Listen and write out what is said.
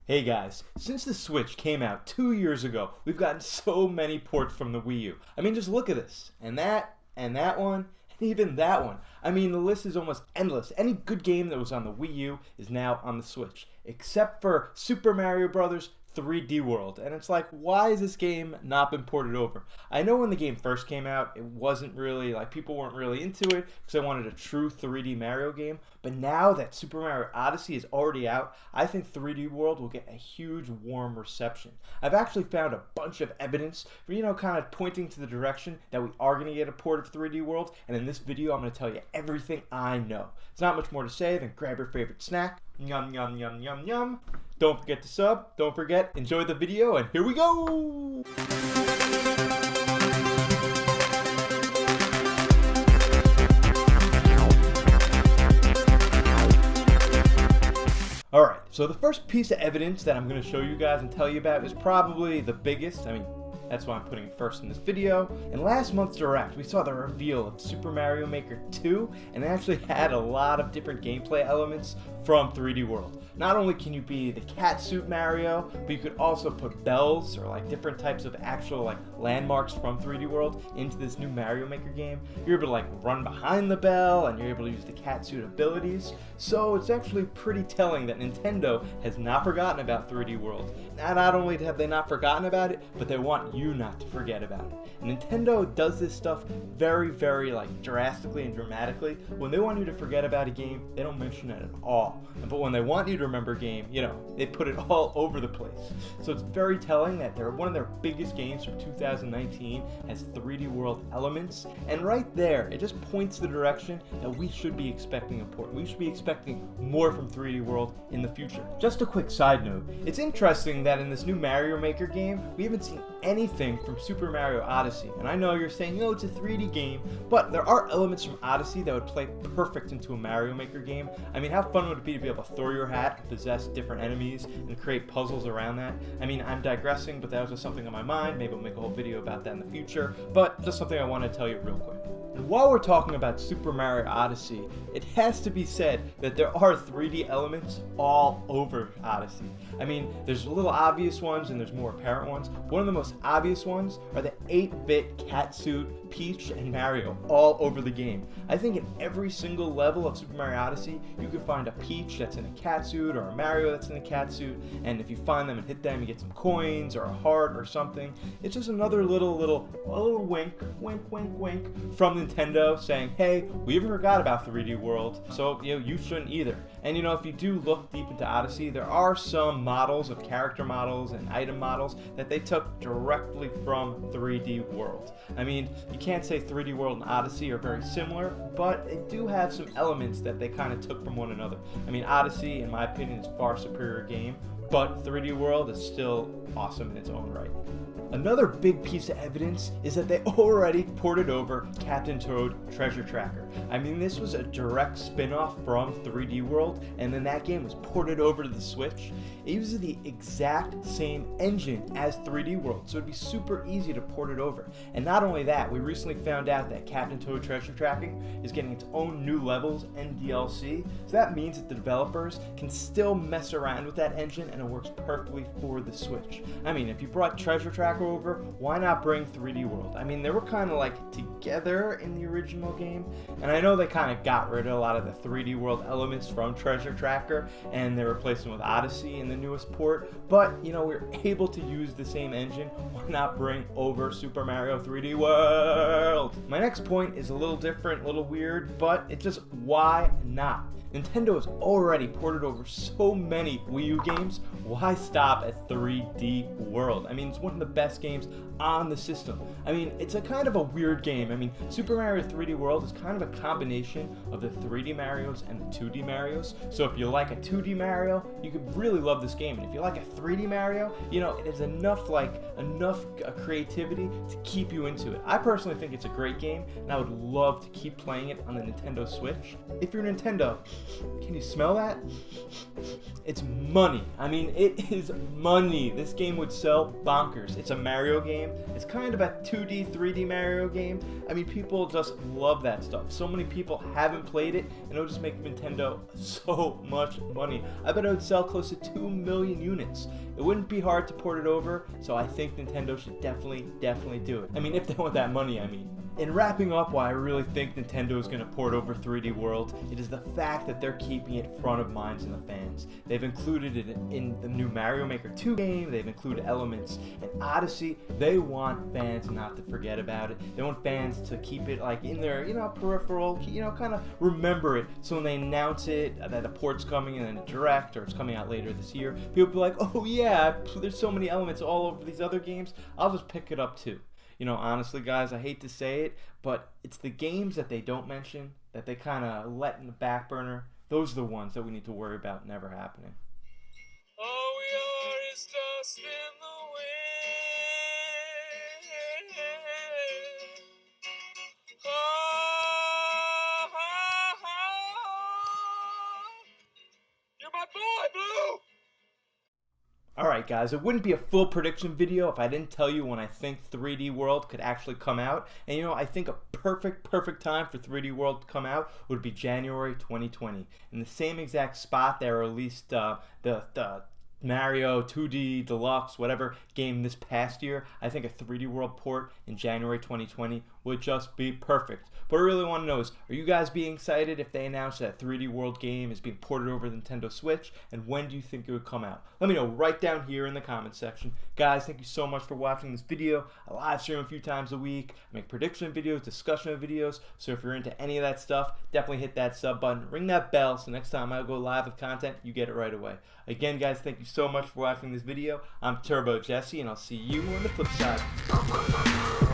Hey guys, since the Switch came out 2 years ago, we've gotten so many ports from the Wii U. I mean, just look at this. And that one, and even that one. I mean, the list is almost endless. Any good game that was on the Wii U is now on the Switch, except for Super Mario Bros. 3D World. And it's like, why has this game not been ported over? I know when the game first came out, it wasn't really, people weren't really into it because they wanted a true 3D Mario game. But now that Super Mario Odyssey is already out, I think 3D World will get a huge warm reception. I've actually found a bunch of evidence for, kind of pointing to the direction that we are going to get a port of 3D World. And in this video, I'm going to tell you everything I know. It's not much more to say than grab your favorite snack. Yum, yum, yum, yum, yum. Don't forget to sub. Don't forget, enjoy the video, and here we go! Alright, so the first piece of evidence that I'm going to show you guys and tell you about is probably the biggest. That's why I'm putting it first in this video. In last month's Direct, we saw the reveal of Super Mario Maker 2, and it actually had a lot of different gameplay elements from 3D World. Not only can you be the catsuit Mario, but you could also put bells or different types of actual landmarks from 3D World into this new Mario Maker game. You're able to run behind the bell, and you're able to use the catsuit abilities. So it's actually pretty telling that Nintendo has not forgotten about 3D World. Not only have they not forgotten about it, but they want you not to forget about it. And Nintendo does this stuff very, very drastically and dramatically. When they want you to forget about a game, they don't mention it at all. But when they want you to remember a game, they put it all over the place. So it's very telling that one of their biggest games from 2019 has 3D World elements. And right there, it just points the direction that we should be expecting a port. We should be expecting more from 3D World in the future. Just a quick side note, it's interesting that in this new Mario Maker game, we haven't seen anything from Super Mario Odyssey. And I know you're saying, it's a 3D game, but there are elements from Odyssey that would play perfect into a Mario Maker game. How fun would it be to be able to throw your hat, possess different enemies, and create puzzles around that? I'm digressing, but that was just something on my mind. Maybe I'll make a whole video about that in the future, but just something I want to tell you real quick. And while we're talking about Super Mario Odyssey, it has to be said that there are 3D elements all over Odyssey. There's little obvious ones and there's more apparent ones. One of the most obvious ones are the 8-bit catsuit Peach and Mario all over the game. I think in every single level of Super Mario Odyssey, you can find a Peach that's in a catsuit or a Mario that's in a catsuit, and if you find them and hit them, you get some coins or a heart or something. It's just another little wink, wink, wink, wink from Nintendo saying, hey, we haven't forgot about 3D World, so you shouldn't either. And if you do look deep into Odyssey, there are some models of character models and item models that they took directly from 3D World. You can't say 3D World and Odyssey are very similar, but they do have some elements that they kind of took from one another. Odyssey, in my opinion, is a far superior game, but 3D World is still awesome in its own right. Another big piece of evidence is that they already ported over Captain Toad Treasure Tracker. This was a direct spin-off from 3D World, and then that game was ported over to the Switch. It uses the exact same engine as 3D World, so it'd be super easy to port it over. And not only that, we recently found out that Captain Toad Treasure Tracking is getting its own new levels and DLC, so that means that the developers can still mess around with that engine and it works perfectly for the Switch. If you brought Treasure Tracker over, why not bring 3D World? They were kind of together in the original game, and I know they kind of got rid of a lot of the 3D World elements from Treasure Tracker and they replaced them with Odyssey in the newest port, but we're able to use the same engine. Why not bring over Super Mario 3D World? My next point is a little different, a little weird, but it's just why not? Nintendo has already ported over so many Wii U games. Why stop at 3D World? It's one of the best games on the system. It's a kind of a weird game. Super Mario 3D World is kind of a combination of the 3D Marios and the 2D Marios. So if you like a 2D Mario, you could really love this game. And if you like a 3D Mario, it has enough creativity to keep you into it. I personally think it's a great game, and I would love to keep playing it on the Nintendo Switch. If you're Nintendo, can you smell that? It's money. mean, it is money. This game would sell bonkers. It's a Mario game. It's kind of a 2D, 3D Mario game. I mean, people just love that stuff. So many people haven't played it, and it'll just make Nintendo so much money. I bet it would sell close to 2 million units. It wouldn't be hard to port it over, so I think Nintendo should definitely do it. I mean, if they want that money, I mean. In wrapping up why I really think Nintendo is going to port over 3D World, it is the fact that they're keeping it front of minds in the fans. They've included it in the new Mario Maker 2 game, they've included elements in Odyssey. They want fans not to forget about it. They want fans to keep it like in their, peripheral, kind of remember it. So when they announce it, that the port's coming in a direct or it's coming out later this year, people will be like, oh yeah, there's so many elements all over these other games, I'll just pick it up too. Honestly, guys, I hate to say it, but it's the games that they don't mention, that they kind of let in the back burner. Those are the ones that we need to worry about never happening. All we are is dust in the wind. Oh, oh, oh. You're my boy, Blue! Alright guys, it wouldn't be a full prediction video if I didn't tell you when I think 3D World could actually come out. And I think a perfect time for 3D World to come out would be January 2020. In the same exact spot they released the Mario 2D Deluxe, whatever game this past year, I think a 3D World port in January 2020 would just be perfect. But I really want to know is, are you guys being excited if they announce that 3D World game is being ported over the Nintendo Switch? And when do you think it would come out? Let me know right down here in the comment section. Guys, thank you so much for watching this video. I live stream a few times a week. I make prediction videos, discussion videos. So if you're into any of that stuff, definitely hit that sub button, ring that bell, so next time I go live with content, you get it right away. Again, guys, thank you so much for watching this video. I'm Turbo Jesse, and I'll see you on the flip side.